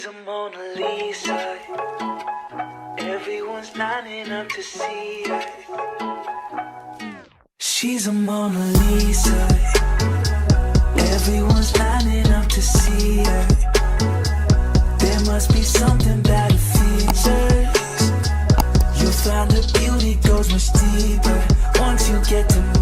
A Mona Lisa, everyone's lining up to see her. She's a Mona Lisa, everyone's lining up to see her. There must be something about her features. You'll find her beauty goes much deeper once you get to know